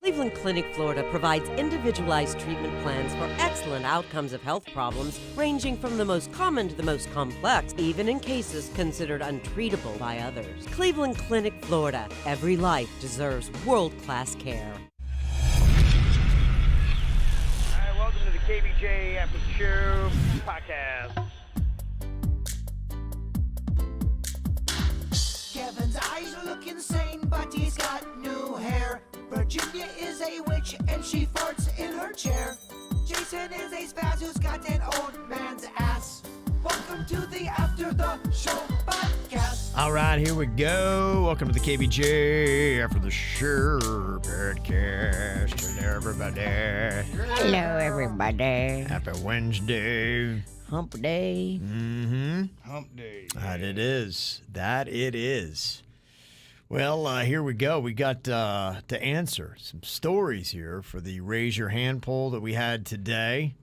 Cleveland Clinic, Florida provides individualized treatment plans for excellent outcomes of health problems ranging from the most common to the most complex, even in cases considered untreatable by others. Cleveland Clinic, Florida. Every life deserves world-class care. All right, welcome to the KVJ After the Show podcast. Kevin's eyes look insane, but he's got new hair. Virginia is a witch and she farts in her chair. Jason is a spaz who's got an old man's ass. Welcome to the After the Show podcast. All right, here we go. Welcome to the KVJ After the Show podcast. Hello, everybody. Hello, everybody. Happy Wednesday. Hump day. Hump day. That it is. That it is. Well, here we go. We got to answer some stories here for the Raise Your Hand poll that we had today.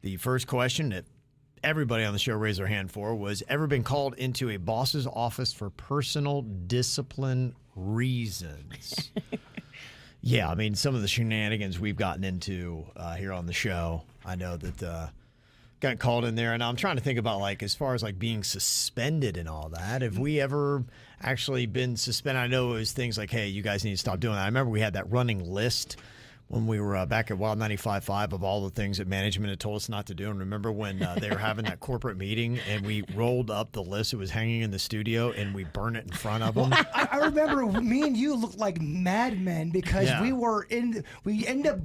The first question that everybody on the show raised their hand for was, ever been called into a boss's office for personal discipline reasons? Yeah, I mean, some of the shenanigans we've gotten into here on the show, I know that got called in there, and I'm trying to think about, like, as far as like being suspended and all that. Have we ever actually been suspended? I know it was things like, hey, you guys need to stop doing that. I remember we had that running list when we were back at Wild 95.5 of all the things that management had told us not to do. And remember when they were having that corporate meeting and we rolled up the list, it was hanging in the studio, and we burned it in front of them. I remember me and you looked like madmen because we ended up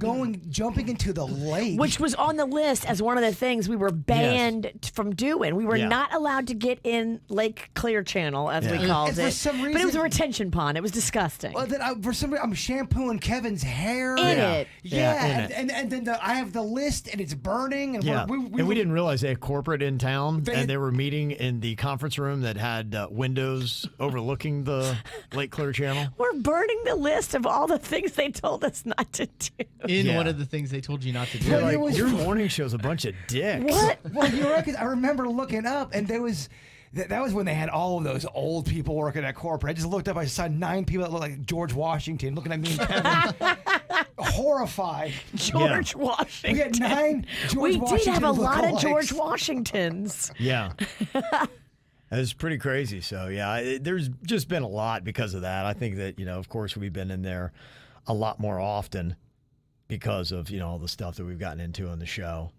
jumping into the lake. Which was on the list as one of the things we were banned from doing. We were not allowed to get in Lake Clear Channel, as we called it. For some reason, but it was a retention pond. It was disgusting. Well, then for some reason, I'm shampooing Kevin's hair. In it. Yeah, and then I have the list, and it's burning. And we didn't realize they had corporate in town, and they were meeting in the conference room that had windows overlooking the Lake Clear Channel. We're burning the list of all the things they told us not to do. One of the things they told you not to do. Yeah, like, your morning show's a bunch of dicks. What? Well, you're right, 'cause I remember looking up, and there was... That was when they had all of those old people working at corporate. I just looked up. I saw 9 people that looked like George Washington looking at me and Kevin. Horrified. George Washington. We had 9 George Washington We did have a lot of lookalikes. George Washingtons. Yeah. That was pretty crazy. So, yeah, there's just been a lot because of that. I think that, of course, we've been in there a lot more often because of, all the stuff that we've gotten into on the show.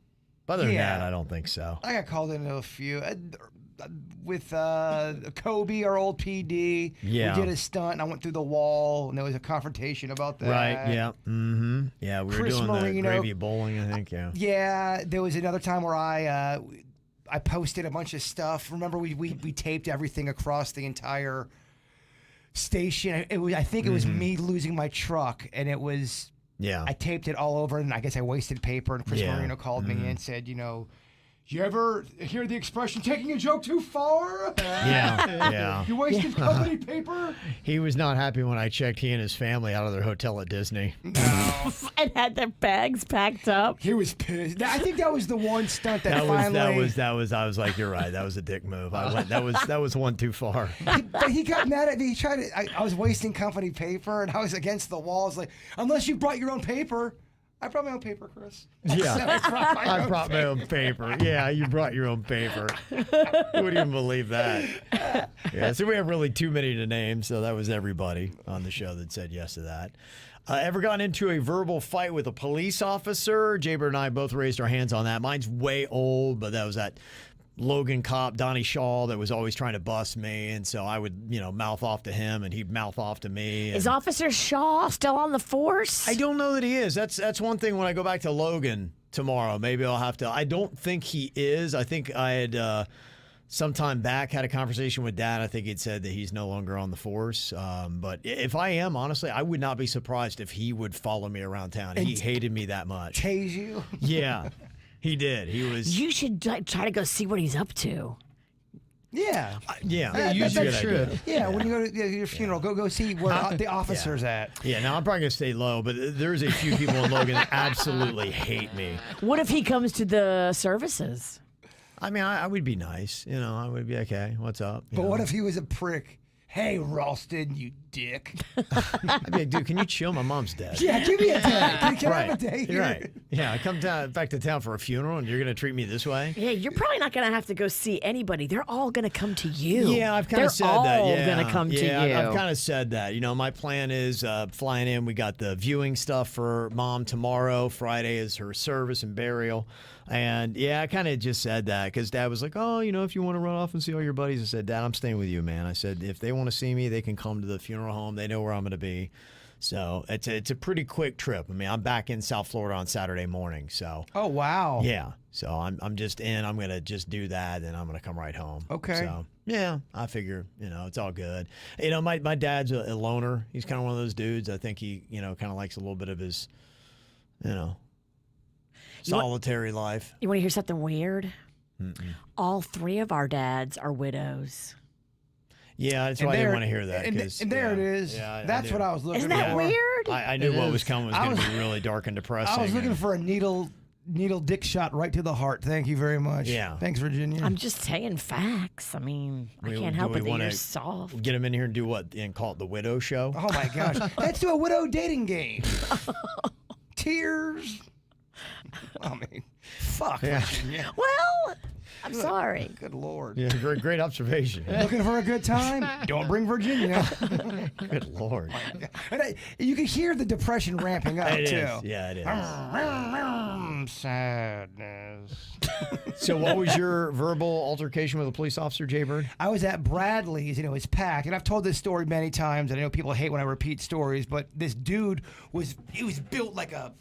But other than that, I don't think so. I got called into a few. With Kobe, our old PD, we did a stunt, and I went through the wall, and there was a confrontation about that. Right, yeah. Mm-hmm. Yeah, we Chris were doing Marino, the gravy bowling, I think, yeah. Yeah, there was another time where I posted a bunch of stuff. Remember, we taped everything across the entire station. I think it was me losing my truck, and it was... Yeah. I taped it all over, and I guess I wasted paper, and Chris Marino called me and said, you ever hear the expression, taking a joke too far? Yeah. You wasted company paper? He was not happy when I checked he and his family out of their hotel at Disney. No. And had their bags packed up. He was pissed. I think that was the one stunt that finally... That was, I was like, you're right, that was a dick move. That was one too far. But he got mad at me. He tried to... I was wasting company paper, and I was against the wall. I was like, unless you brought your own paper... I brought my own paper, Chris. Yeah, I brought my own paper. Yeah, you brought your own paper. You wouldn't even believe that. Yeah, so we have really too many to name, so that was everybody on the show that said yes to that. Ever gotten into a verbal fight with a police officer? Jaber and I both raised our hands on that. Mine's way old, but that was that Logan cop, Donnie Shaw, that was always trying to bust me, and so I would, mouth off to him, and he'd mouth off to me. Is Officer Shaw still on the force? I don't know that he is. That's one thing when I go back to Logan tomorrow. Maybe I'll have to. I don't think he is. I think I had some time back had a conversation with Dad. I think he'd said that he's no longer on the force. But if I am, honestly, I would not be surprised if he would follow me around town. He hated me that much. Tase you? Yeah. He did. He was. You should try to go see what he's up to. Yeah. You should. Yeah, when you go to your funeral, go see where the officer's at. Yeah, now I'm probably going to stay low, but there's a few people in Logan that absolutely hate me. What if he comes to the services? I mean, I would be nice. I would be okay. What's up? But what if he was a prick Hey, Ralston, you dick. I'd be like, dude, can you chill? My mom's dead. Yeah, give me a day. Can I have a day You're here? right. Yeah, I come back to town for a funeral, and you're going to treat me this way? Yeah, you're probably not going to have to go see anybody. They're all going to come to you. Yeah, I've kind of said that. They're all Yeah, going to come to you. I've kind of said that. You know, my plan is flying in. We got the viewing stuff for Mom tomorrow. Friday is her service and burial. And, yeah, I kind of just said that because Dad was like, oh, you know, if you want to run off and see all your buddies. I said, Dad, I'm staying with you, man. I said, if they want to see me, they can come to the funeral home. They know where I'm going to be. So it's a pretty quick trip. I mean, I'm back in South Florida on Saturday morning. So Oh, wow. yeah. So I'm just in. I'm going to just do that, and I'm going to come right home. Okay. So, yeah, I figure, you know, it's all good. You know, my dad's a loner. He's kind of one of those dudes. I think he, you know, kind of likes a little bit of his, you know, solitary life. You want to hear something weird? All 3 of our dads are widows. Yeah, that's why I didn't want to hear that. And there it is. Yeah, That's what I was looking Isn't for. that weird? I knew what was coming was I going to was- be really dark and depressing. I was looking for a needle dick shot right to the heart. Thank you very much. Yeah. Thanks, Virginia. I'm just saying facts. I mean, I can't help it that you're soft. Get him in here and do what? And call it the Widow Show? Oh, my gosh. Let's do a widow dating game. Tears. I mean, fuck. Yeah. Virginia. Well, I'm sorry. Good Lord. Yeah, great observation. Looking for a good time? Don't bring Virginia. Good Lord. And you can hear the depression ramping up, It too. is. Yeah, it is. Sadness. So what was your verbal altercation with a police officer, Jay Bird? I was at Bradley's and it was packed. And I've told this story many times, and I know people hate when I repeat stories, but this dude was built like a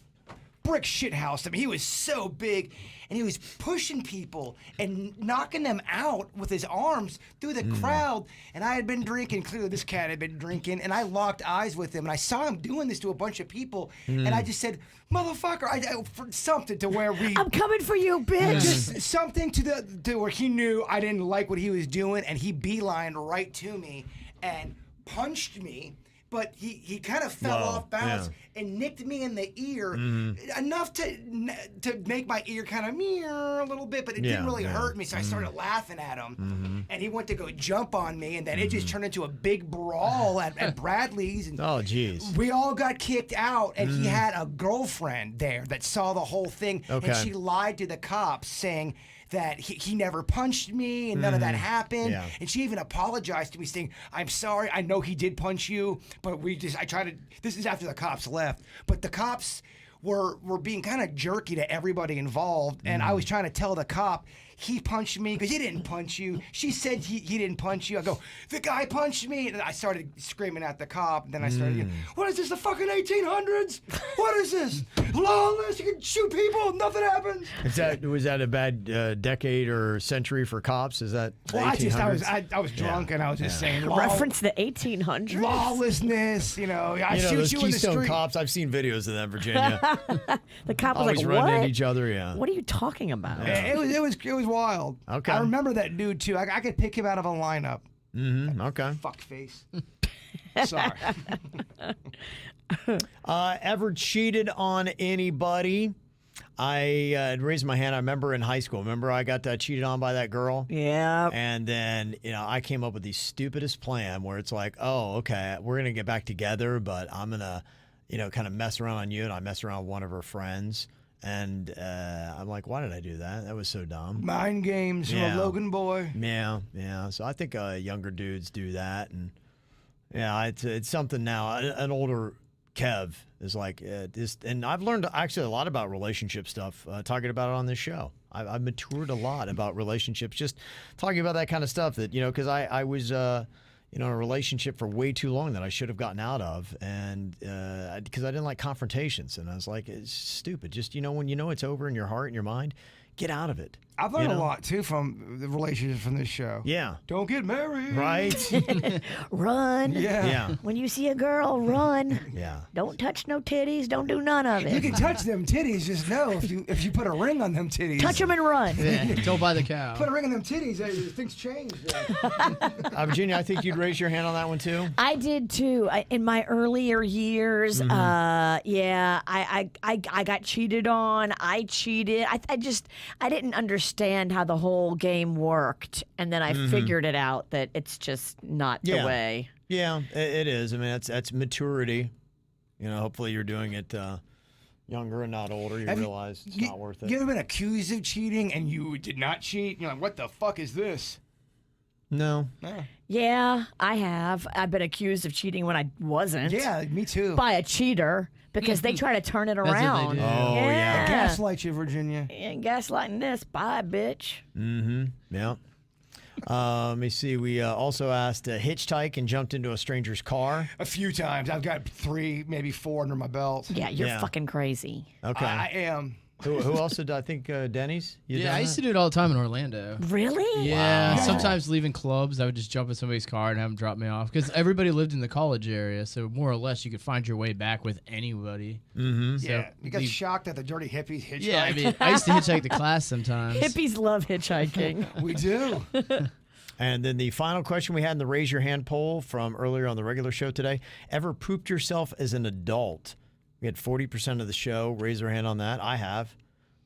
brick shit house. I mean, he was so big, and he was pushing people and knocking them out with his arms through the crowd. And I had been drinking. Clearly, this cat had been drinking, and I locked eyes with him, and I saw him doing this to a bunch of people, and I just said, "Motherfucker!" For something to where we. I'm coming for you, bitch. Just something to where he knew I didn't like what he was doing, and he beelined right to me and punched me. But he kind of fell off balance and nicked me in the ear enough to make my ear kind of a little bit, but it didn't really hurt me. So I started laughing at him, and he went to go jump on me, and then it just turned into a big brawl at Bradley's. And Oh, jeez. we all got kicked out, and he had a girlfriend there that saw the whole thing, Okay. and she lied to the cops saying that he never punched me and none of that happened. Yeah. And she even apologized to me saying, "I'm sorry, I know he did punch you, but this is after the cops left, but the cops were being kind of jerky to everybody involved, and I was trying to tell the cop, he punched me because he didn't punch you. She said he didn't punch you. I go, the guy punched me. And I started screaming at the cop. And then I started, what is this, the fucking 1800s? What is this? Lawless? You can shoot people, nothing happens. Was that a bad decade or century for cops? Is that the Well, 1800s? I was drunk and I was just saying, Reference the 1800s. Lawlessness, I You know, shoot those you in the Keystone street. cops, I've seen videos of them, Virginia. The cop was Always like, running "What? into each other, yeah. What are you talking about?" It was wild. Okay. I remember that dude too. I could pick him out of a lineup. Okay. Fuck face. Sorry. Ever cheated on anybody? I raised my hand. I remember in high school. Remember I got cheated on by that girl? Yeah. And then, I came up with the stupidest plan where it's like, oh, okay, we're going to get back together, but I'm going to, kind of mess around on you. And I messed around with one of her friends. And I'm like, why did I do that? That was so dumb. Mind games from a Logan boy. Yeah. So I think younger dudes do that. And, yeah, it's something now. An older Kev is like this. And I've learned actually a lot about relationship stuff talking about it on this show. I've matured a lot about relationships, just talking about that kind of stuff that, because I was in a relationship for way too long that I should have gotten out of, and because I didn't like confrontations, and I was like, it's stupid. Just when it's over in your heart and your mind, get out of it. I've learned a lot too from the relationships from this show. Yeah. Don't get married. Right. Run. Yeah. When you see a girl, run. Yeah. Don't touch no titties. Don't do none of it. You can touch them titties. Just know if you put a ring on them titties. Touch them and run. Yeah, don't buy the cow. Put a ring on them titties. Things change. Virginia, I think you'd raise your hand on that one too. I did too. In my earlier years, I got cheated on. I cheated. I didn't understand understand how the whole game worked, and then I figured it out that it's just not the way. Yeah, it is. I mean, that's maturity. You know, hopefully you're doing it younger and not older. You realize it's not worth it. You ever been accused of cheating and you did not cheat? You're like, what the fuck is this? No. Yeah, I have. I've been accused of cheating when I wasn't. Yeah, me too. By a cheater, because they try to turn it That's what they around. do. Oh, yeah. Gaslight you, Virginia. Yeah, gaslighting this. Bye, bitch. Yeah. Let me see. We also asked to hitchhike and jumped into a stranger's car. A few times. I've got 3, maybe 4 under my belt. Yeah, you're fucking crazy. Okay. I am. Who else did I think Denny's? Yeah, I used to do it all the time in Orlando. Really? Yeah, Wow. sometimes leaving clubs, I would just jump in somebody's car and have them drop me off because everybody lived in the college area, so more or less you could find your way back with anybody. Mm-hmm. So Yeah. You got shocked that the dirty hippies hitchhiked. yeah, I mean, I used to hitchhike to class sometimes. Hippies love hitchhiking. We do. And then the final question we had in the Raise Your Hand poll from earlier on the regular show today. Ever pooped yourself as an adult? We had 40% of the show. Raise their hand on that. I have.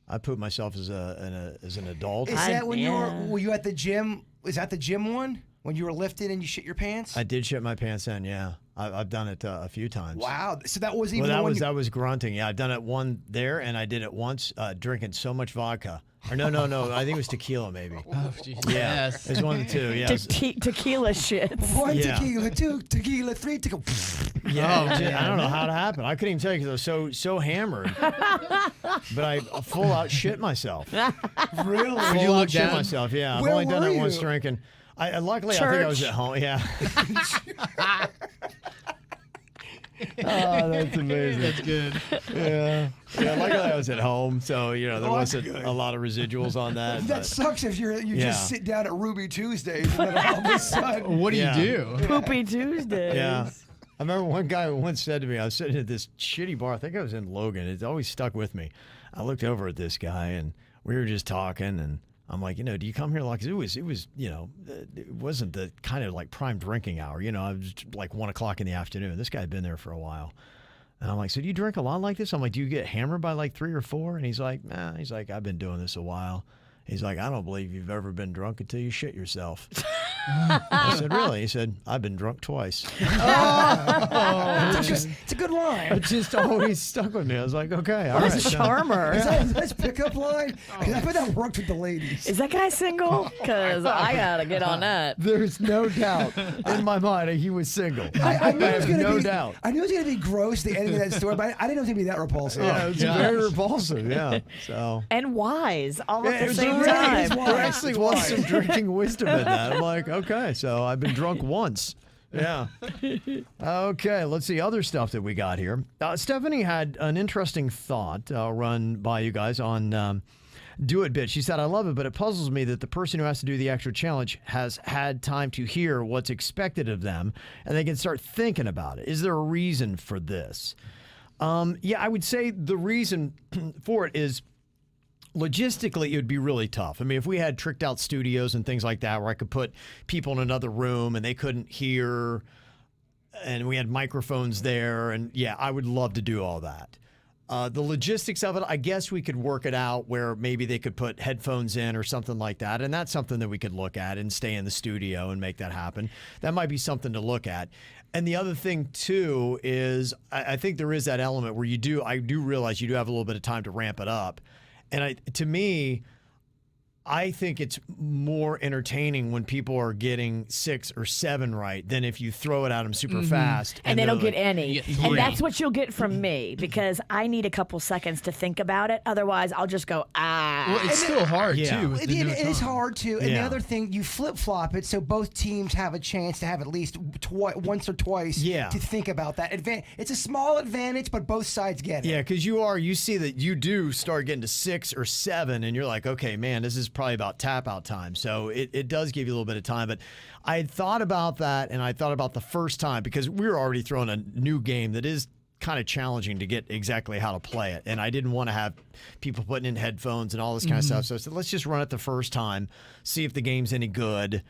I pooped myself as an adult. Is that when were you at the gym? Is that the gym one? When you were lifting and you shit your pants? I did shit my pants in, yeah. I've done it a few times. Wow. So that was even Well, when that was grunting. Yeah, I've done it one there, and I did it once drinking so much vodka. Or no. I think it was tequila, maybe. Oh, geez. Yeah, Yes. it was one of the two. Yeah, Tequila shits. 1 Yeah. tequila, 2 tequila, 3 tequila. yeah. Oh, I don't know how it happened. I couldn't even tell you because I was so hammered. But I full out shit myself. Really? Did you Full look out shit down? myself. Yeah, I've Where only done were it once you? drinking. Luckily, I think I was Church. at home. Yeah. Oh, that's amazing. That's good. Yeah. Luckily I was at home, so there Oh, that's wasn't good. a lot of residuals on that. That but- sucks if you Yeah. just sit down at Ruby Tuesdays and then all of a sudden. What do Yeah. you do? Poopy Tuesdays. Yeah. I remember one guy once said to me, I was sitting at this shitty bar. I think I was in Logan. It's always stuck with me. I looked over at this guy, and we were just talking, and I'm like, do you come here? Like, it was, it wasn't the kind of like prime drinking hour. It was like 1 o'clock in the afternoon. This guy had been there for a while. And I'm like, so do you drink a lot like this? I'm like, do you get hammered by like 3 or 4? And he's like, nah. He's like, I've been doing this a while. He's like, I don't believe you've ever been drunk until you shit yourself. I said, really? He said, I've been drunk twice. It's a good line. It just always stuck with me. I was like, okay, all right. What a charmer. Is that his pickup line? 'Cause I bet that worked with the ladies. Is that guy single? Because I gotta get on that. There's no doubt in my mind that he was single. I knew it was have gonna no be, doubt. I knew it was going to be gross, the ending of that story, but I didn't know it was going to be that repulsive. Yeah, it's gosh. very repulsive. Yeah. So. And wise all at Yeah, the it was same really- time. There actually was some drinking wisdom in that. I'm like, okay, so I've been drunk once. Yeah. Okay, let's see other stuff that we got here. Stephanie had an interesting thought run by you guys on Do It Bitch. She said, I love it, but it puzzles me that the person who has to do the extra challenge has had time to hear what's expected of them, and they can start thinking about it. Is there a reason for this? Yeah, I would say the reason for it is logistically, it would be really tough. I mean, if we had tricked out studios and things like that where I could put people in another room and they couldn't hear and we had microphones there, and yeah, I would love to do all that. The logistics of it, I guess we could work it out where maybe they could put headphones in or something like that, and that's something that we could look at and stay in the studio and make that happen. That might be something to look at. And the other thing, too, is I think there is that element where I do realize you do have a little bit of time to ramp it up. And to me, I think it's more entertaining when people are getting 6 or 7 right than if you throw it at them super fast. And they don't they're get like, any. You get And 3. that's what you'll get from me because I need a couple seconds to think about it. Otherwise, I'll just go, Well, it's still hard, Yeah. too. with the new It is time. hard to. And the Yeah. other thing, you flip flop it so both teams have a chance to have at least once or twice Yeah. to think about that. It's a small advantage, but both sides get it. Yeah, because you see that you do start getting to 6 or 7, and you're like, okay, man, this is probably about tap out time. So it does give you a little bit of time. But I had thought about that, and I thought about the first time because we were already throwing a new game that is kind of challenging to get exactly how to play it. And I didn't want to have people putting in headphones and all this kind of stuff. So I said, let's just run it the first time, see if the game's any good.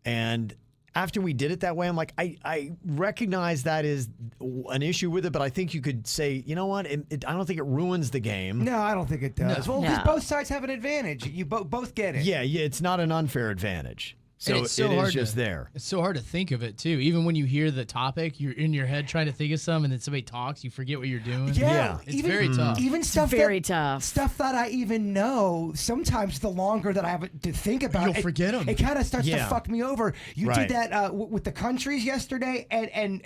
And after we did it that way, I'm like, I recognize that is an issue with it, but I think you could say, you know what? I don't think it ruins the game. No, I don't think it does. No. Well, because No. both sides have an advantage. You both get it. Yeah, it's not an unfair advantage. So, And it's so it is hard just to, there. It's so hard to think of it too. Even when you hear the topic, you're in your head trying to think of some, and then somebody talks, you forget what you're doing. Yeah. It's very tough. Even stuff very tough. Stuff that I even know. Sometimes the longer that I have to think about, You'll forget 'em. It kind of starts to Yeah. fuck me over. You Right. did that with the countries yesterday, and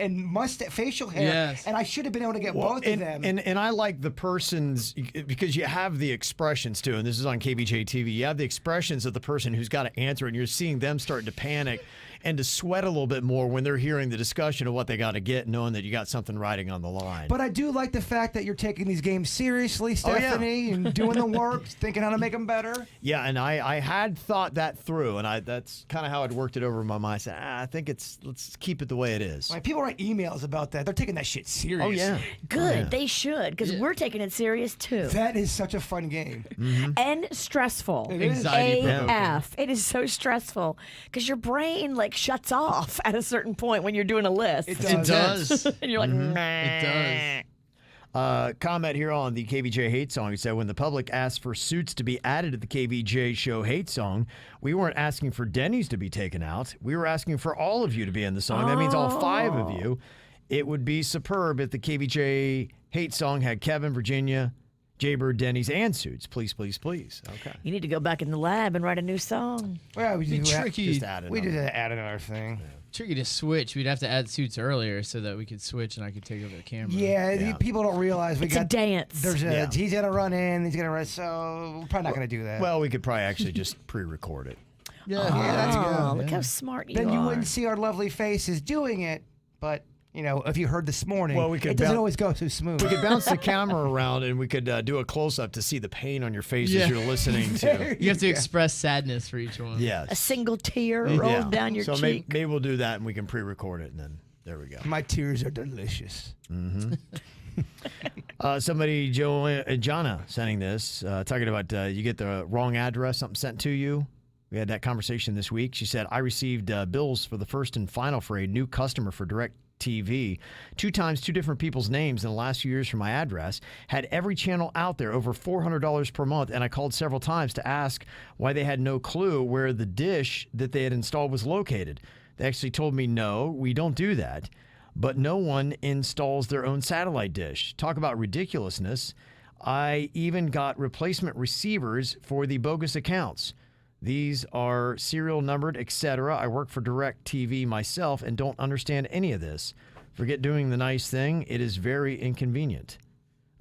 facial hair, Yes. and I should have been able to get both of them. And I like the person's, because you have the expressions too, and this is on KVJ TV. You have the expressions of the person who's got to answer, and you're seeing them starting to panic and to sweat a little bit more when they're hearing the discussion of what they got to get, knowing that you got something riding on the line. But I do like the fact that you're taking these games seriously, Oh, yeah. Stephanie, and doing the work, thinking how to make them better. yeah, and I had thought that through, and that's kind of how I'd worked it over in my mind. I said, I think let's keep it the way it is. Like, people write emails about that. They're taking that shit serious. Oh yeah. Good. They should, because we're taking it serious too. That is such a fun game. And stressful. It is. Anxiety provoking. AF. It is so stressful because your brain like shuts off at a certain point when you're doing a list. It It does. And you're like, It does. Comment here on the KVJ hate song. He said, when the public asked for suits to be added to the KVJ show hate song, we weren't asking for Denny's to be taken out. We were asking for all of you to be in the song. That means all 5 of you. It would be superb if the KVJ hate song had Kevin, Virginia, Jaybird, Denny's, and suits. Please, please, please. Okay. you need to go back in the lab and write a new song. Well, we It'd be just tricky. Just add We another. just add another thing. Tricky to switch. We'd have to add suits earlier so that we could switch and I could take over the camera. Yeah, people don't realize we It's a got dance. There's a Yeah. he's gonna run in, he's gonna run. So we're probably not gonna do that. Well, we could probably actually just pre-record it. Yeah, that's Oh, look how smart you then are. you wouldn't see our lovely faces doing it. But you know, if you heard this morning, Well, we could it doesn't bounce- always go so smooth. We could bounce the camera around and we could do a close-up to see the pain on your face as Yeah. you're listening to. You have to express sadness for each one. Yes. a single tear rolls Yeah. down your so cheek. maybe we'll do that and we can pre-record it and then there we go. My tears are delicious. Somebody, Jonna, sending this, talking about you get the wrong address, something sent to you. We had that conversation this week. She said, I received bills for the first and final for a new customer for DirecTV. 2 times, 2 different people's names in the last few years for my address. Had every channel out there, over $400 per month, and I called several times to ask why they had no clue where the dish that they had installed was located. They actually told me, no, we don't do that. But no one installs their own satellite dish. Talk about ridiculousness. I even got replacement receivers for the bogus accounts. These are serial numbered, etc. I work for DirecTV myself and don't understand any of this. Forget doing the nice thing. It is very inconvenient.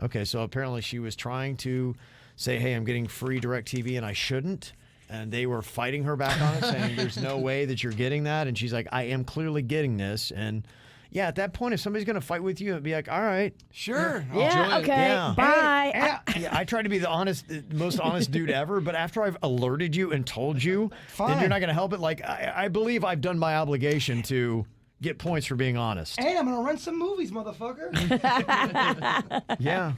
Okay, so apparently she was trying to say, hey, I'm getting free DirecTV and I shouldn't. And they were fighting her back on it, saying there's no way that you're getting that. And she's like, I am clearly getting this. And yeah, at that point, if somebody's going to fight with you, it'd be like, all right. Sure. Yeah, enjoy it. okay, Yeah. bye. Yeah, I try to be the most honest dude ever, but after I've alerted you and told you, then Fine. you're not going to help it. Like, I believe I've done my obligation to get points for being honest. Hey, I'm gonna rent some movies, motherfucker. Yeah.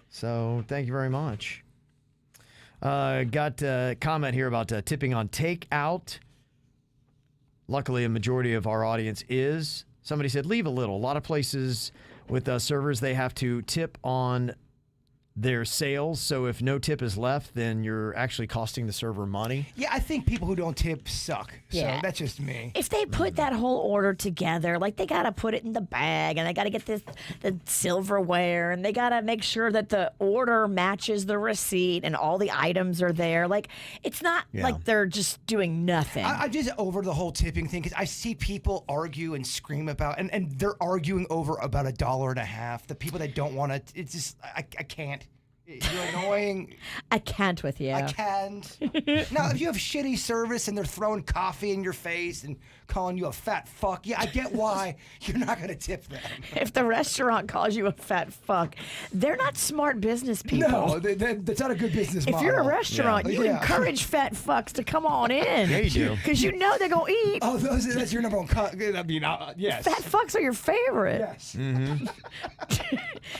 So thank you very much. Got a comment here about tipping on takeout. Luckily, a majority of our audience is. Somebody said, leave a little. A lot of places with servers, they have to tip on their sales. So if no tip is left, then you're actually costing the server money. Yeah, I think people who don't tip suck. Yeah. So that's just me. If they put that whole order together, like they got to put it in the bag and they got to get the silverware and they got to make sure that the order matches the receipt and all the items are there. Like it's not like they're just doing nothing. I'm just over the whole tipping thing because I see people argue and scream about, and they're arguing over about $1.50. The people that don't want to, it's just, I can't. You're annoying. I can't with you. I can't. Now, if you have shitty service and they're throwing coffee in your face and calling you a fat fuck, yeah, I get why you're not going to tip them. If the restaurant calls you a fat fuck, they're not smart business people. No, that's not a good business If model. you're a restaurant, you Yeah. encourage fat fucks to come on in. Yeah, you do. Because you know they're going to eat. Oh, that's your number one. I mean, yes. Fat fucks are your favorite. Yes.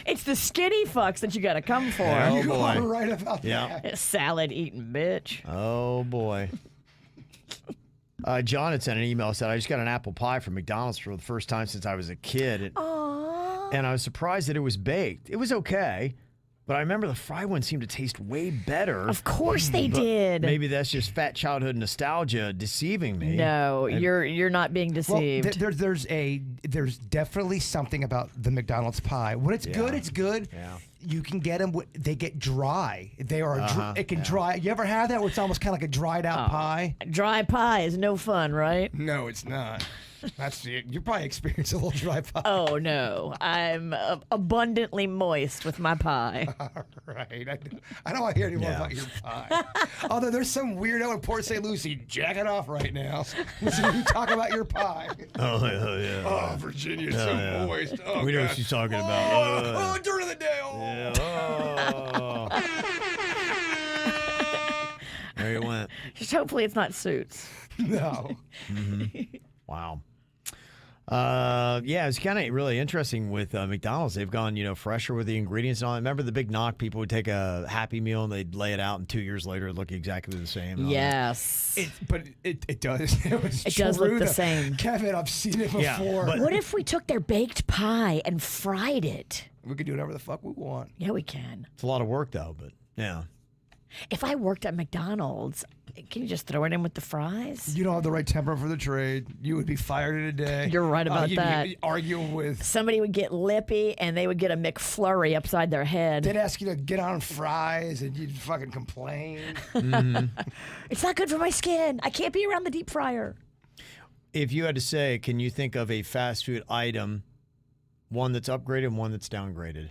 It's the skinny fucks that you got to come for. Oh, You boy. are right about Yeah. that. Salad eating bitch. Oh, boy. John had sent an email, said, I just got an apple pie from McDonald's for the first time since I was a kid. And I was surprised that it was baked. It was okay, but I remember the fried one seemed to taste way better. Of course they But did. Maybe that's just fat childhood nostalgia deceiving me. No, you're not being deceived. Well, there's definitely something about the McDonald's pie. When it's good, it's good. Yeah. You can get them. They get dry. They are. It can dry. You ever had that where it's almost kind of like a dried out pie? Dry pie is no fun, right? No, it's not. That's you probably experienced a little dry pie. Oh no, I'm abundantly moist with my pie. All right. I don't want to hear any more about your pie. Although there's some weirdo in Port St. Lucie jacking off right now. Listen to you talk about your pie. Oh, yeah. Oh, Virginia's so moist. Oh, We know God. what she's talking about. Oh, during the day. Oh. Yeah. Oh. There you went. Just hopefully it's not Suits. No. Wow. Yeah, it's kind of really interesting with McDonald's. They've gone, fresher with the ingredients and all that. Remember the big knock? People would take a Happy Meal and they'd lay it out, and 2 years later it'd look exactly the same. Yes. It does. It does look the same. Kevin, I've seen it before. Yeah, but- What if we took their baked pie and fried it? We can do whatever the fuck we want. Yeah, we can. It's a lot of work, though, but yeah. If I worked at McDonald's, can you just throw it in with the fries? You don't have the right temper for the trade. You would be fired in a day. You're right about you'd that. Be arguing with. Somebody would get lippy and they would get a McFlurry upside their head. They'd ask you to get on fries and you'd fucking complain. It's not good for my skin. I can't be around the deep fryer. If you had to say, can you think of a fast food item, one that's upgraded and one that's downgraded?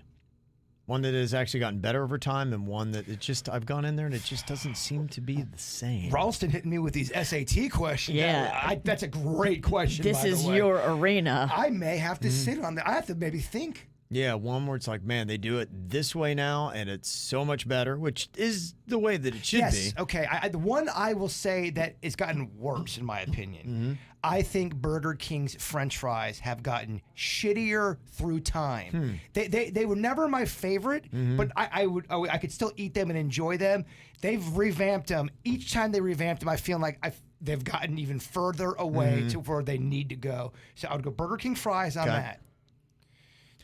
One that has actually gotten better over time and one that I've gone in there and it just doesn't seem to be the same. Ralston hitting me with these SAT questions. Yeah. That's a great question. This by the is way. your arena. I may have to sit on that. I have to maybe think. Yeah, one where it's like, man, they do it this way now and it's so much better, which is the way that it should be. Okay. The one I will say that it's gotten worse, in my opinion. I think Burger King's French fries have gotten shittier through time. They were never my favorite, but I could still eat them and enjoy them. They've revamped them. Each time they revamped them, I feel like they've gotten even further away to where they need to go. So I would go Burger King fries on that.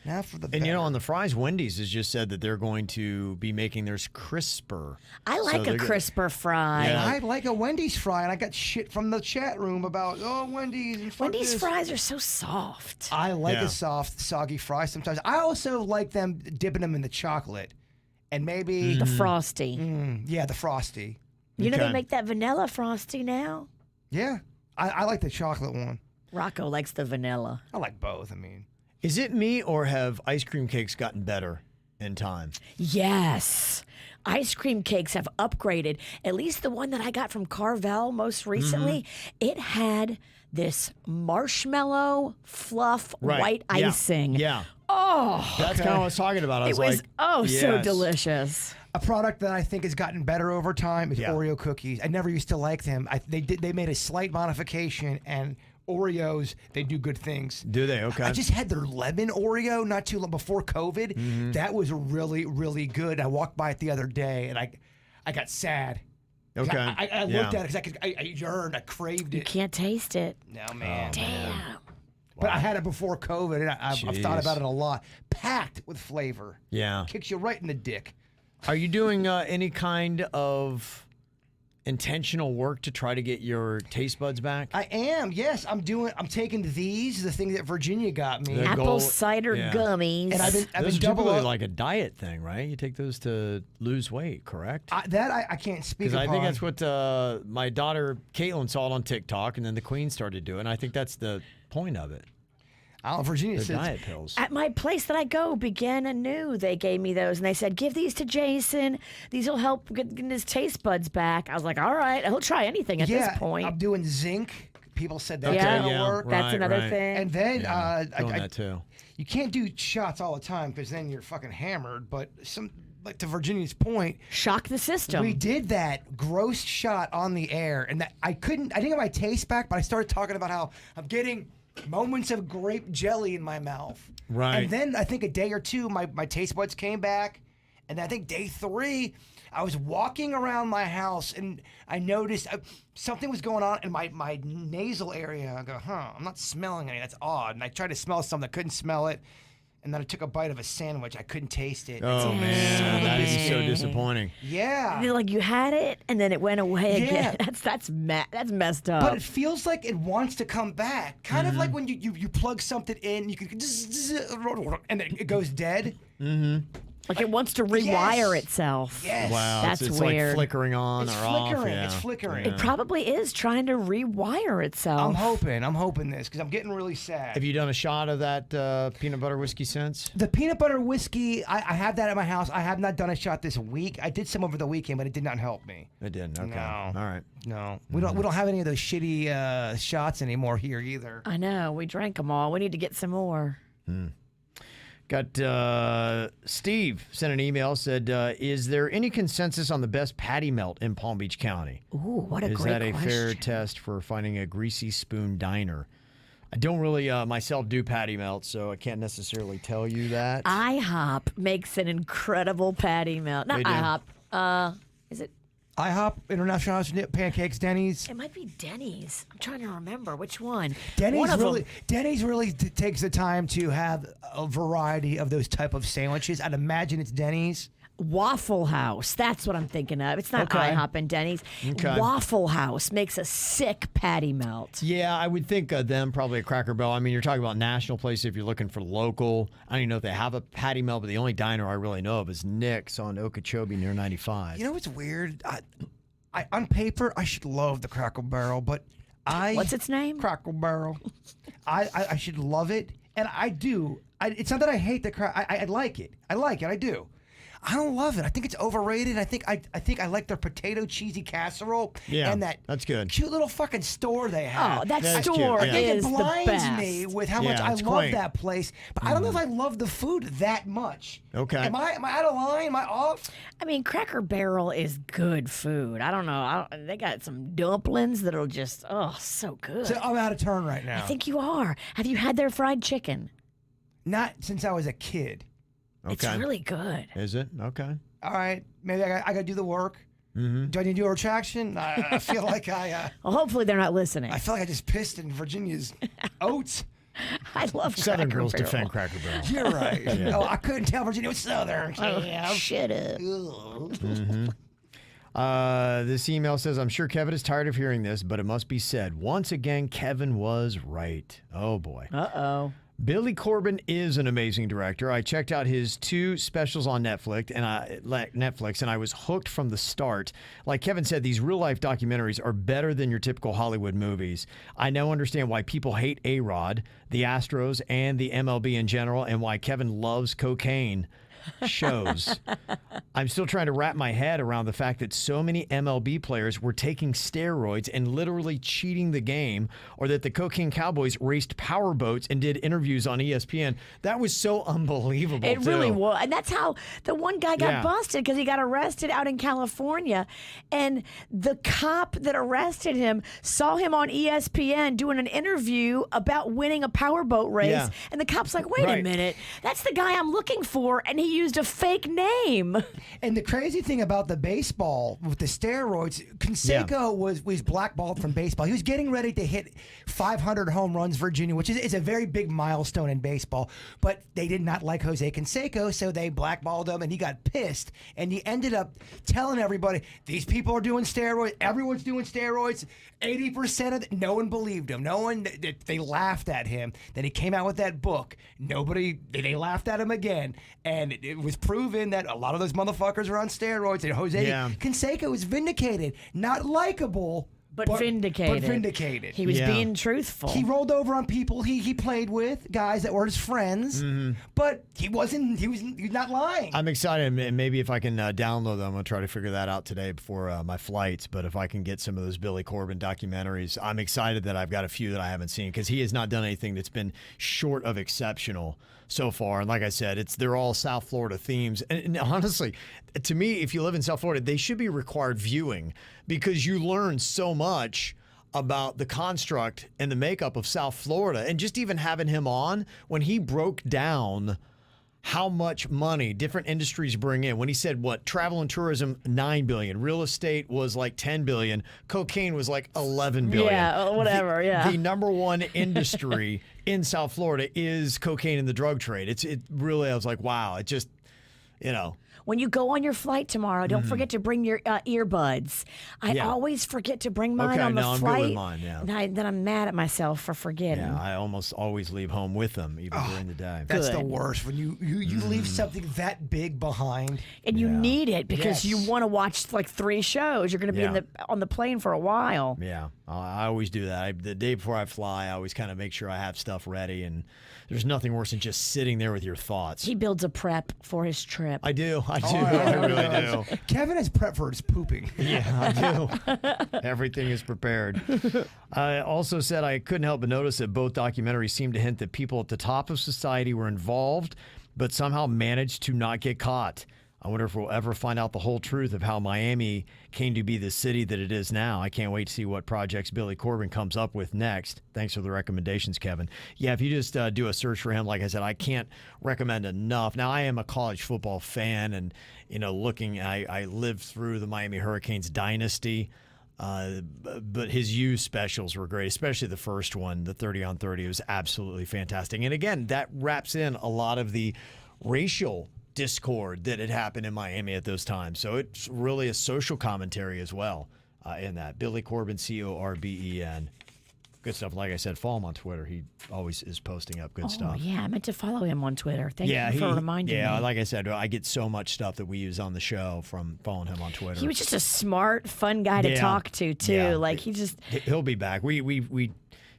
Now for the And on the fries, Wendy's has just said that they're going to be making theirs crisper. I like a crisper fry. Yeah. I like a Wendy's fry, and I got shit from the chat room about Wendy's and fuck Wendy's this. fries are so soft. I like Yeah. a soft, soggy fry sometimes. I also like them dipping them in the chocolate, and maybe The Frosty. the frosty. You know Okay. they make that vanilla Frosty now? Yeah, I like the chocolate one. Rocco likes the vanilla. I like both. I mean, Is it me or have ice cream cakes gotten better in time? Yes. Ice cream cakes have upgraded. At least the one that I got from Carvel most recently, it had this marshmallow fluff white Yeah. icing. Yeah. Oh, That's kind of what I was talking about. I it was like, so yes. delicious. a product that I think has gotten better over time is Yeah. Oreo cookies. I never used to like them. They made a slight modification, and Oreos, they do good things. Do they? Okay. I just had their lemon Oreo not too long before COVID. That was really, really good. I walked by it the other day, and I got sad. Okay. I looked at it because I yearned, I craved You it. can't taste it. No, man. Damn. But I had it before COVID, and I've thought Jeez. about it a lot. Packed with flavor. Yeah. Kicks you right in the dick. Are you doing any kind of intentional work to try to get your taste buds back? I am, yes. I'm taking the thing that Virginia got me. The Apple gold- cider yeah. gummies. And I've Those been are double typically up. like a diet thing, right? You take those to lose weight, correct? I can't speak Because upon. I think that's what my daughter Caitlin saw it on TikTok, and then the Queen started doing. And I think that's the point of it. Virginia The says, diet pills. At my place that I go, Begin Anew, they gave me those, and they said, give these to Jason. These will help get his taste buds back. I was like, all right, he'll try anything at this point. I'm doing zinc. People said that's Yeah. gonna Yeah. work. That's Right, another right. thing. And then Doing that too. you can't do shots all the time because then you're fucking hammered. But like to Virginia's point, Shock the system. we did that gross shot on the air, and that I didn't get my taste back, but I started talking about how I'm getting moments of grape jelly in my mouth. Right. And then I think a day or two, my taste buds came back, And I think day 3, I was walking around my house and I noticed something was going on in my nasal area. I go, I'm not smelling anything. That's odd. And I tried to smell something. I couldn't smell it. And then I took a bite of a sandwich. I couldn't taste it. Oh, man. That is so disappointing. Yeah. Like you had it and then it went away again. That's messed up. But it feels like it wants to come back. Kind of like when you plug something in, you can and it goes dead. Mm-hmm. Like it wants to rewire itself. Yes. Wow. That's it's weird. like flickering on It's or off. flickering. Yeah. It's flickering. It probably is trying to rewire itself. I'm hoping this because I'm getting really sad. Have you done a shot of that peanut butter whiskey since? The peanut butter whiskey, I have that at my house. I have not done a shot this week. I did some over the weekend, but it did not help me. It didn't. Okay. No. All right. No, we don't have any of those shitty shots anymore here either. I know. We drank them all. We need to get some more. Got Steve sent an email, said, is there any consensus on the best patty melt in Palm Beach County? Ooh, what a Is great that a question. fair test for finding a greasy spoon diner? I don't really myself do patty melt, so I can't necessarily tell you that. IHOP makes an incredible patty melt. Not They do. IHOP. Is it? IHOP, International House of Pancakes, Denny's. It might be Denny's. I'm trying to remember which one. Denny's One of really, them. Denny's really takes the time to have a variety of those type of sandwiches. I'd imagine it's Denny's. Waffle House. That's what I'm thinking of. It's not Okay. IHOP and Denny's. Okay. Waffle House makes a sick patty melt. Yeah, I would think them probably a Cracker Barrel. I mean, you're talking about national places if you're looking for local. I don't even know if they have a patty melt, but the only diner I really know of is Nick's on Okeechobee near 95. You know what's weird? I on paper, I should love the Cracker Barrel, but What's its name? Cracker Barrel. I should love it, and I do. It's not that I hate the cracker. I like it. I like it. I do. I don't love it. I think it's overrated. I think I like their potato cheesy casserole. Yeah, and that's good. Cute little fucking store they have. Oh, that That's store cute, yeah. I think is it the blinds best. me with how Yeah, much I it's love quaint. that place, but I don't know if I love the food that much. Okay. Am I out of line? Am I off? I mean, Cracker Barrel is good food. I don't know. They got some dumplings that'll just, so good. So I'm out of turn right now. I think you are. Have you had their fried chicken? Not since I was a kid. It's Okay. really good. Is it? Okay. All right, maybe I got to do the work. Mm-hmm. Do I need to do a retraction? I feel like I Well, hopefully they're not listening. feel like I just pissed in Virginia's oats. I love Southern Cracker girls Barrel. defend Cracker Barrel. You're right. Oh, I couldn't tell Virginia was Southern. Shut up. This email says, I'm sure Kevin is tired of hearing this, but it must be said. Once again, Kevin was right. Oh, boy. Uh-oh. Billy Corben is an amazing director. I checked out his 2 specials on Netflix, and I was hooked from the start. Like Kevin said, these real-life documentaries are better than your typical Hollywood movies. I now understand why people hate A-Rod, the Astros, and the MLB in general, and why Kevin loves cocaine. Shows. I'm still trying to wrap my head around the fact that so many MLB players were taking steroids and literally cheating the game, or that the Cocaine Cowboys raced power boats and did interviews on ESPN. That was so unbelievable. It really too. was. And that's how the one guy got Yeah. busted, because he got arrested out in California. And the cop that arrested him saw him on ESPN doing an interview about winning a powerboat race. Yeah. And the cop's like, wait a Right. minute, that's the guy I'm looking for. And he used a fake name. And the crazy thing about the baseball with the steroids, Canseco was blackballed from baseball. He was getting ready to hit 500 home runs, Virginia, which is a very big milestone in baseball. But they did not like Jose Canseco, so they blackballed him, and he got pissed. And he ended up telling everybody, these people are doing steroids. Everyone's doing steroids. 80% of no one believed him. No one. They laughed at him. Then he came out with that book. They laughed at him again, and it was proven that a lot of those motherfuckers are on steroids. And Jose Canseco was vindicated, not likable, But vindicated. But vindicated. He was Yeah. being truthful. He rolled over on people he played with, guys that were his friends, but he was not lying. I'm excited, and maybe if I can download them, I'm going to try to figure that out today before my flights. But if I can get some of those Billy Corben documentaries, I'm excited that I've got a few that I haven't seen, because he has not done anything that's been short of exceptional so far. And like I said, they're all South Florida themes. And honestly, to me, if you live in South Florida, they should be required viewing, because you learn so much about the construct and the makeup of South Florida. And just even having him on, when he broke down how much money different industries bring in. When he said, what, travel and tourism, $9 billion. Real estate was like $10 billion. Cocaine was like $11 billion. Yeah, whatever, yeah. The number one industry in South Florida is cocaine in the drug trade. It really, I was like, wow, it just, you know. When you go on your flight tomorrow, don't forget to bring your earbuds. I always forget to bring mine on the I'm flight. good with mine, yeah. And then I'm mad at myself for forgetting. Yeah, I almost always leave home with them, even during the day. That's the worst when you leave something that big behind. And you need it because you Yes. want to watch like 3 shows. You're going to be on the plane for a while. Yeah, I always do that. The day before I fly, I always kind of make sure I have stuff ready, and there's nothing worse than just sitting there with your thoughts. He builds a prep for his trip. I do. I Oh, really do. Kevin has prep for his pooping. Yeah, I do. Everything is prepared. I also said I couldn't help but notice that both documentaries seemed to hint that people at the top of society were involved, but somehow managed to not get caught. I wonder if we'll ever find out the whole truth of how Miami came to be the city that it is now. I can't wait to see what projects Billy Corbin comes up with next. Thanks for the recommendations, Kevin. Yeah, if you just do a search for him, like I said, I can't recommend enough. Now, I am a college football fan, and I lived through the Miami Hurricanes dynasty. But his youth specials were great, especially the first one, the 30 on 30. It was absolutely fantastic. And again, that wraps in a lot of the racial discord that had happened in Miami at those times. So it's really a social commentary as well in that. Billy Corbin, Corben. Good stuff. Like I said, follow him on Twitter. He always is posting up good stuff. Yeah, I meant to follow him on Twitter. Thank you for reminding me. Yeah, like I said, I get so much stuff that we use on the show from following him on Twitter. He was just a smart, fun guy to talk to, too. Yeah. Like, he'll be back. We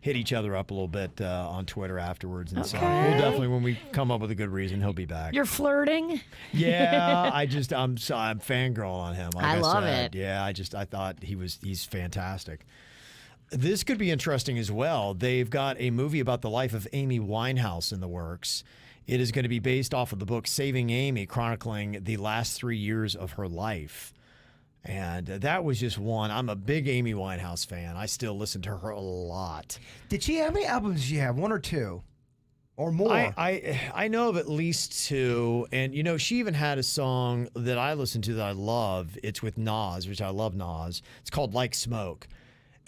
hit each other up a little bit on Twitter afterwards, and so we'll definitely, when we come up with a good reason, he'll be back. You're flirting? Yeah, I'm fangirl on him. Like I love it. Yeah, I thought he's fantastic. This could be interesting as well. They've got a movie about the life of Amy Winehouse in the works. It is going to be based off of the book Saving Amy, chronicling the last 3 years of her life. And that was just one. I'm a big Amy Winehouse fan. I still listen to her a lot. How many albums did she have? 1 or 2? Or more? I know of at least 2. And, she even had a song that I listen to that I love. It's with Nas, which I love Nas. It's called Like Smoke.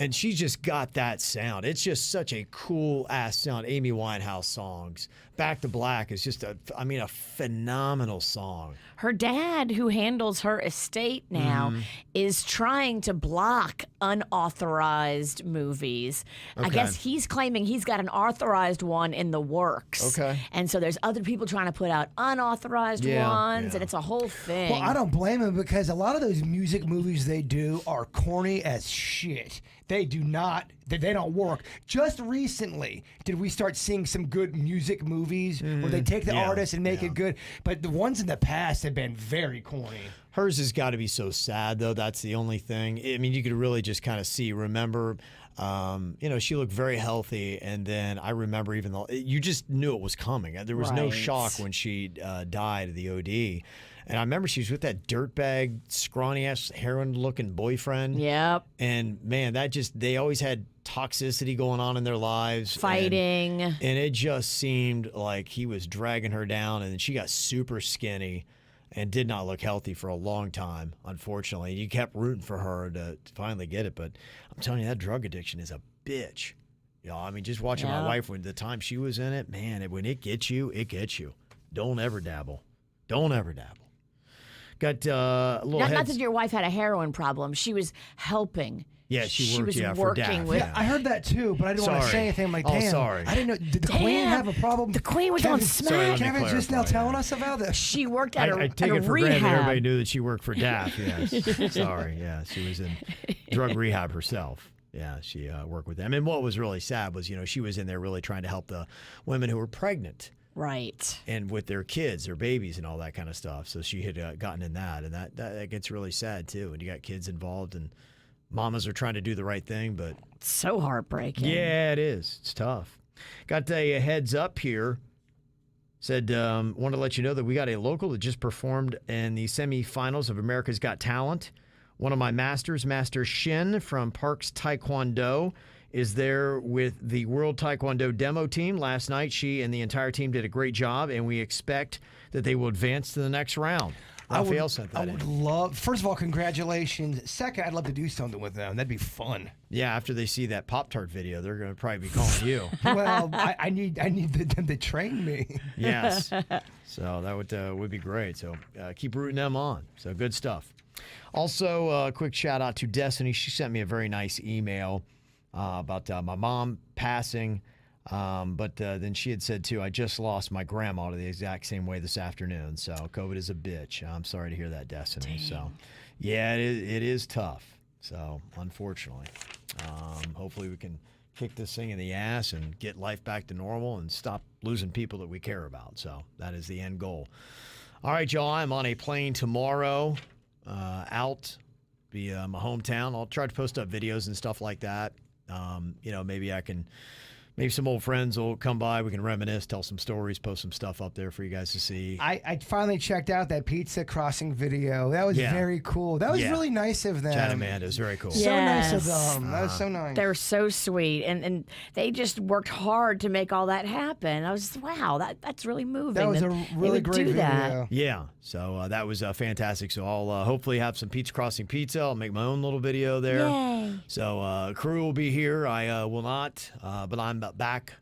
And she just got that sound. It's just such a cool-ass sound. Amy Winehouse songs. Back to Black is just a phenomenal song. Her dad, who handles her estate now, is trying to block unauthorized movies. Okay. I guess he's claiming he's got an authorized one in the works. Okay. And so there's other people trying to put out unauthorized ones, and it's a whole thing. Well, I don't blame him because a lot of those music movies they do are corny as shit. They don't work. Just recently did we start seeing some good music movies where they take the artist and make it good. But the ones in the past have been very corny. Hers has got to be so sad, though. That's the only thing. I mean, you could really just kind of see, remember, she looked very healthy. And then I remember you just knew it was coming. There was no shock when she died of the OD. And I remember she was with that dirtbag, scrawny-ass, heroin-looking boyfriend. Yep. And, man, they always had toxicity going on in their lives. Fighting. And it just seemed like he was dragging her down, and then she got super skinny and did not look healthy for a long time, unfortunately. You kept rooting for her to finally get it. But I'm telling you, that drug addiction is a bitch. Just watching my wife when the time she was in it, man, when it gets you, it gets you. Don't ever dabble. Don't ever dabble. Got a little not that your wife had a heroin problem. She was helping. Yeah, she worked, was for working DAF. with. Yeah, I heard that too, but I didn't want to say anything. I'm like, damn. Sorry. I didn't know. Did the Queen have a problem? The Queen was on Smack. Kevin's just now telling us about this. She worked at I take at it a for rehab. granted everybody knew that she worked for DAF. Yes. Sorry. Yeah, she was in drug rehab herself. Yeah, she worked with them. And what was really sad was, she was in there really trying to help the women who were pregnant. Right. And with their kids, their babies, and all that kind of stuff. So she had gotten in that, and that gets really sad too. And you got kids involved, and mamas are trying to do the right thing, but it's so heartbreaking. Yeah, it is. It's tough. Got a heads up here. Said, want to let you know that we got a local that just performed in the semifinals of America's Got Talent. One of my masters, Master Shin from Parks Taekwondo, is there with the World Taekwondo demo team. Last night, she and the entire team did a great job, and we expect that they will advance to the next round. Raphael sent that I would love, first of all, congratulations. Second, I'd love to do something with them. That'd be fun. Yeah, after they see that Pop-Tart video, they're going to probably be calling you. Well, I need them to train me. Yes. So that would be great. So keep rooting them on. So good stuff. Also, a quick shout out to Destiny. She sent me a very nice email about my mom passing. But then she had said, too, I just lost my grandma the exact same way this afternoon. So COVID is a bitch. I'm sorry to hear that, Destiny. Dang. So, yeah, it is tough. So, unfortunately, hopefully we can kick this thing in the ass and get life back to normal and stop losing people that we care about. So that is the end goal. All right, y'all, I'm on a plane tomorrow out via my hometown. I'll try to post up videos and stuff like that. Maybe some old friends will come by. We can reminisce, tell some stories, post some stuff up there for you guys to see. I finally checked out that pizza crossing video. That was very cool. That was really nice of them. Chad Amanda is very cool. So nice of them. That was so nice. They were so sweet, and they just worked hard to make all that happen. I was wow, that's really moving. That was a really great video. That. Yeah, so that was fantastic. So I'll hopefully have some pizza crossing pizza. I'll make my own little video there. Yay. So crew will be here. I will not, but I'm back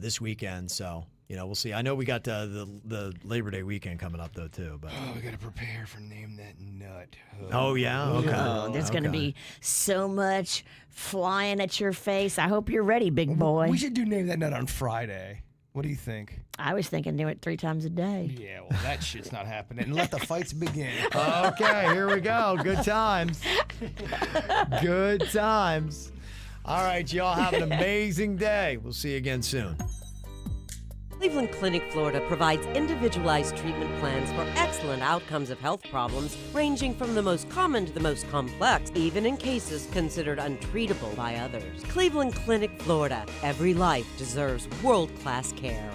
this weekend. So we'll see. I know we got the Labor Day weekend coming up though too. But we gotta prepare for Name That Nut. Oh yeah, okay. Oh, there's gonna be so much flying at your face. I hope you're ready, big boy. We should do Name That Nut on Friday. What do you think? I was thinking do it 3 times a day. Yeah, well, that shit's not happening. Let the fights begin. Okay, here we go. Good times. Good times. All right, y'all have an amazing day. We'll see you again soon. Cleveland Clinic, Florida provides individualized treatment plans for excellent outcomes of health problems ranging from the most common to the most complex, even in cases considered untreatable by others. Cleveland Clinic, Florida. Every life deserves world-class care.